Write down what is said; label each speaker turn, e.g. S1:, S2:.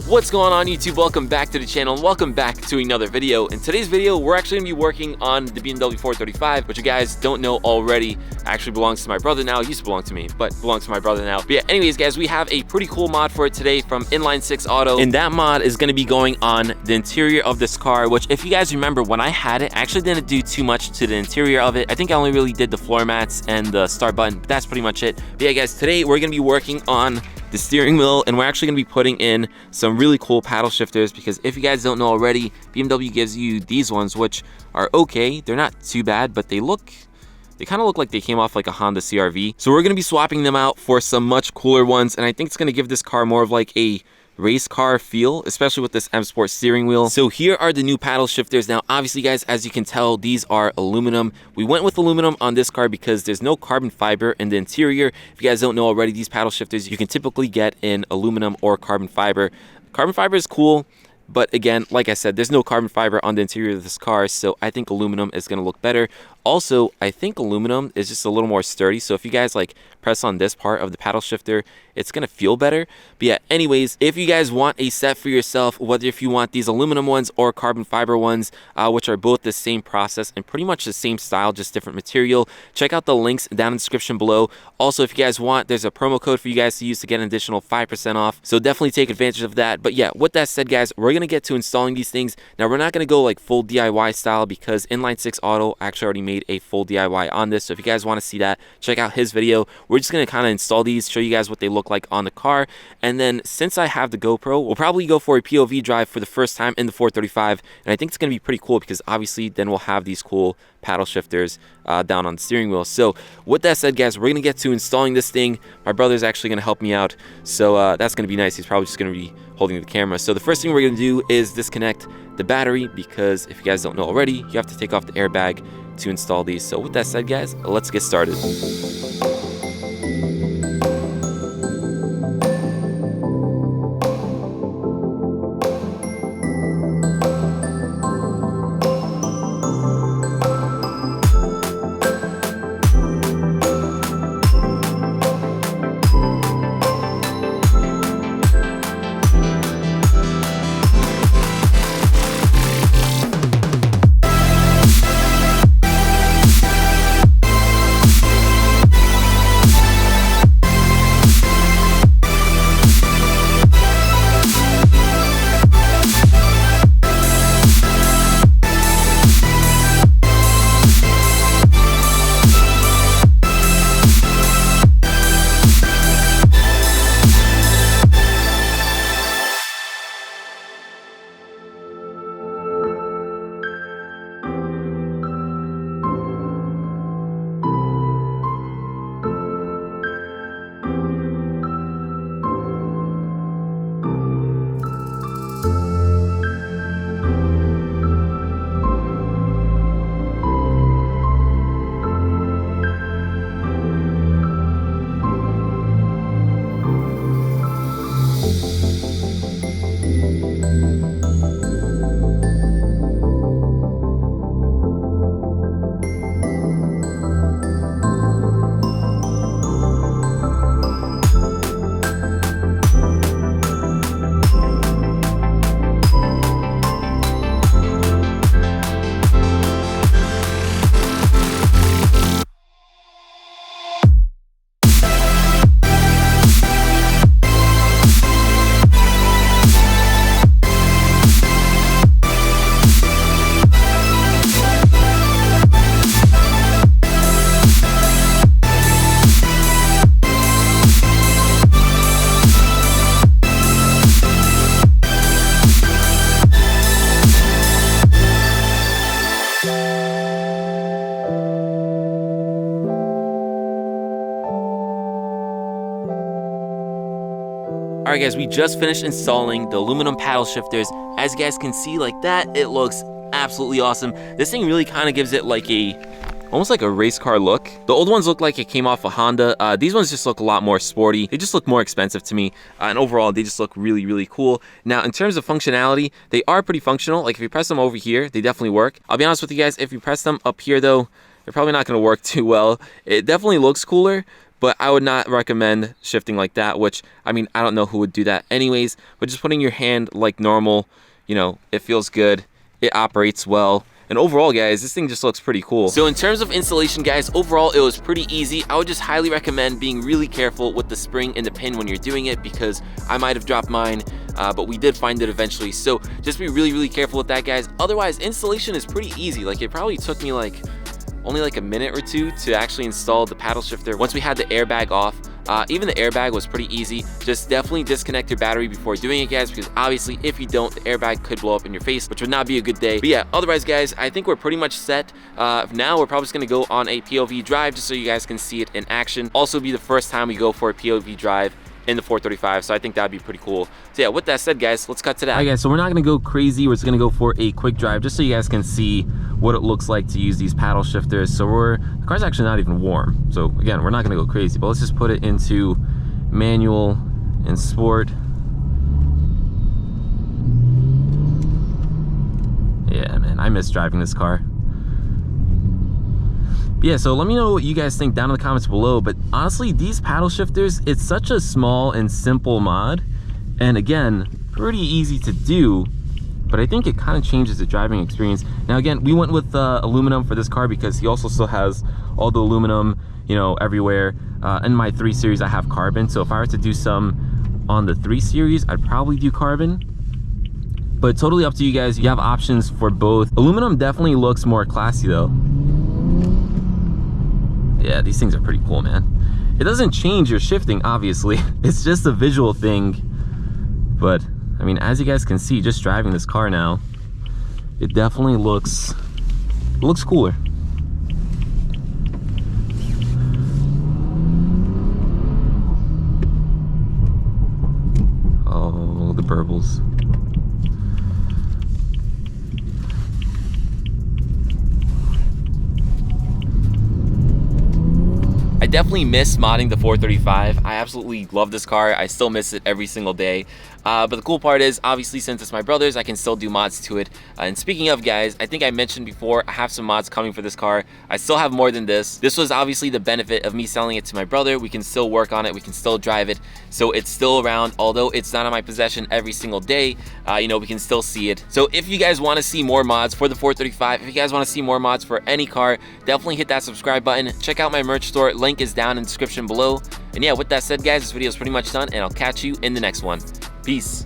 S1: What's going on YouTube? Welcome back to the channel and welcome back to another video. In today's video, we're actually gonna be working on the BMW 435, which you guys don't know already actually belongs to my brother now. It used to belong to me, but belongs to my brother now. But yeah, anyways guys, we have a pretty cool mod for it today from Inline 6 Auto, and that mod is gonna be going on the interior of this car, which if you guys remember when I had it, I actually didn't do too much to the interior of it. I think I only really did the floor mats and the start button, but that's pretty much it. But yeah guys, today we're gonna be working on the steering wheel, and we're actually going to be putting in some really cool paddle shifters, because if you guys don't know already, BMW gives you these ones, which are okay. They're not too bad, but they kind of look like they came off like a Honda CR-V. So we're going to be swapping them out for some much cooler ones, and I think it's going to give this car more of like a race car feel, especially with this M Sport steering wheel. So here are the new paddle shifters. Now obviously guys, as you can tell, these are aluminum. We went with aluminum on this car because there's no carbon fiber in the interior. If you guys don't know already, these paddle shifters you can typically get in aluminum or carbon fiber. Carbon fiber is cool, but again, like I said, there's no carbon fiber on the interior of this car, so I think aluminum is going to look better. Also, I think aluminum is just a little more sturdy, so if you guys like press on this part of the paddle shifter, it's going to feel better. But yeah, anyways, if you guys want a set for yourself, whether if you want these aluminum ones or carbon fiber ones, which are both the same process and pretty much the same style, just different material, check out the links down in the description below. Also, if you guys want, there's a promo code for you guys to use to get an additional 5% off, so definitely take advantage of that. But yeah, with that said guys, we're going to get to installing these things. Now we're not going to go like full DIY style, because Inline 6 Auto actually already made a full DIY on this, so if you guys want to see that, check out his video. We're just going to kind of install these, show you guys what they look like on the car, and then since I have the GoPro, we'll probably go for a POV drive for the first time in the 435, and I think it's going to be pretty cool, because obviously then we'll have these cool paddle shifters down on the steering wheel. So with that said guys, we're going to get to installing this thing. My brother's actually going to help me out, so that's going to be nice. He's probably just going to be holding the camera. So the first thing we're going to do is disconnect the battery, because if you guys don't know already, you have to take off the airbag to install these. So with that said guys, let's get started. Alright guys, we just finished installing the aluminum paddle shifters. As you guys can see, like that, it looks absolutely awesome. This thing really kind of gives it like almost like a race car look. The old ones look like it came off a Honda. These ones just look a lot more sporty. They just look more expensive to me. And overall, they just look really, really cool. Now, in terms of functionality, they are pretty functional. Like if you press them over here, they definitely work. I'll be honest with you guys, if you press them up here though, they're probably not going to work too well. It definitely looks cooler, but I would not recommend shifting like that, which, I mean, I don't know who would do that anyways, but just putting your hand like normal, you know, it feels good, it operates well. And overall, guys, this thing just looks pretty cool. So in terms of installation, guys, overall, it was pretty easy. I would just highly recommend being really careful with the spring and the pin when you're doing it, because I might have dropped mine, but we did find it eventually. So just be really, really careful with that, guys. Otherwise, installation is pretty easy. Like, it probably took me like only like a minute or two to actually install the paddle shifter once we had the airbag off. Even the airbag was pretty easy. Just definitely disconnect your battery before doing it, guys, because obviously if you don't, the airbag could blow up in your face, which would not be a good day. But yeah, otherwise, guys, I think we're pretty much set. Now we're probably just gonna go on a POV drive just so you guys can see it in action. Also be the first time we go for a POV drive in the 435, so I think that'd be pretty cool. So yeah, with that said, guys, let's cut to that. All right, guys, so we're not gonna go crazy. We're just gonna go for a quick drive just so you guys can see what it looks like to use these paddle shifters. So the car's actually not even warm. So again, we're not gonna go crazy, but let's just put it into manual and sport. Yeah, man, I miss driving this car. Yeah, so let me know what you guys think down in the comments below. But honestly, these paddle shifters, it's such a small and simple mod, and again, pretty easy to do, but I think it kind of changes the driving experience. Now again, we went with aluminum for this car because he also still has all the aluminum, you know, everywhere. In my 3 Series, I have carbon, so if I were to do some on the 3 Series, I'd probably do carbon. But totally up to you guys. You have options for both. Aluminum definitely looks more classy though. Yeah, these things are pretty cool, man. It doesn't change your shifting, obviously. It's just a visual thing. But, I mean, as you guys can see, just driving this car now, it definitely looks cooler. Oh, the burbles. I definitely miss modding the 435. I absolutely love this car. I still miss it every single day. But the cool part is, obviously, since it's my brother's, I can still do mods to it. And speaking of, guys, I think I mentioned before, I have some mods coming for this car. I still have more than this. This was obviously the benefit of me selling it to my brother. We can still work on it. We can still drive it. So it's still around. Although it's not in my possession every single day, you know, we can still see it. So if you guys want to see more mods for the 435, if you guys want to see more mods for any car, definitely hit that subscribe button. Check out my merch store. Link is down in the description below. And yeah, with that said, guys, this video is pretty much done, and I'll catch you in the next one. Peace.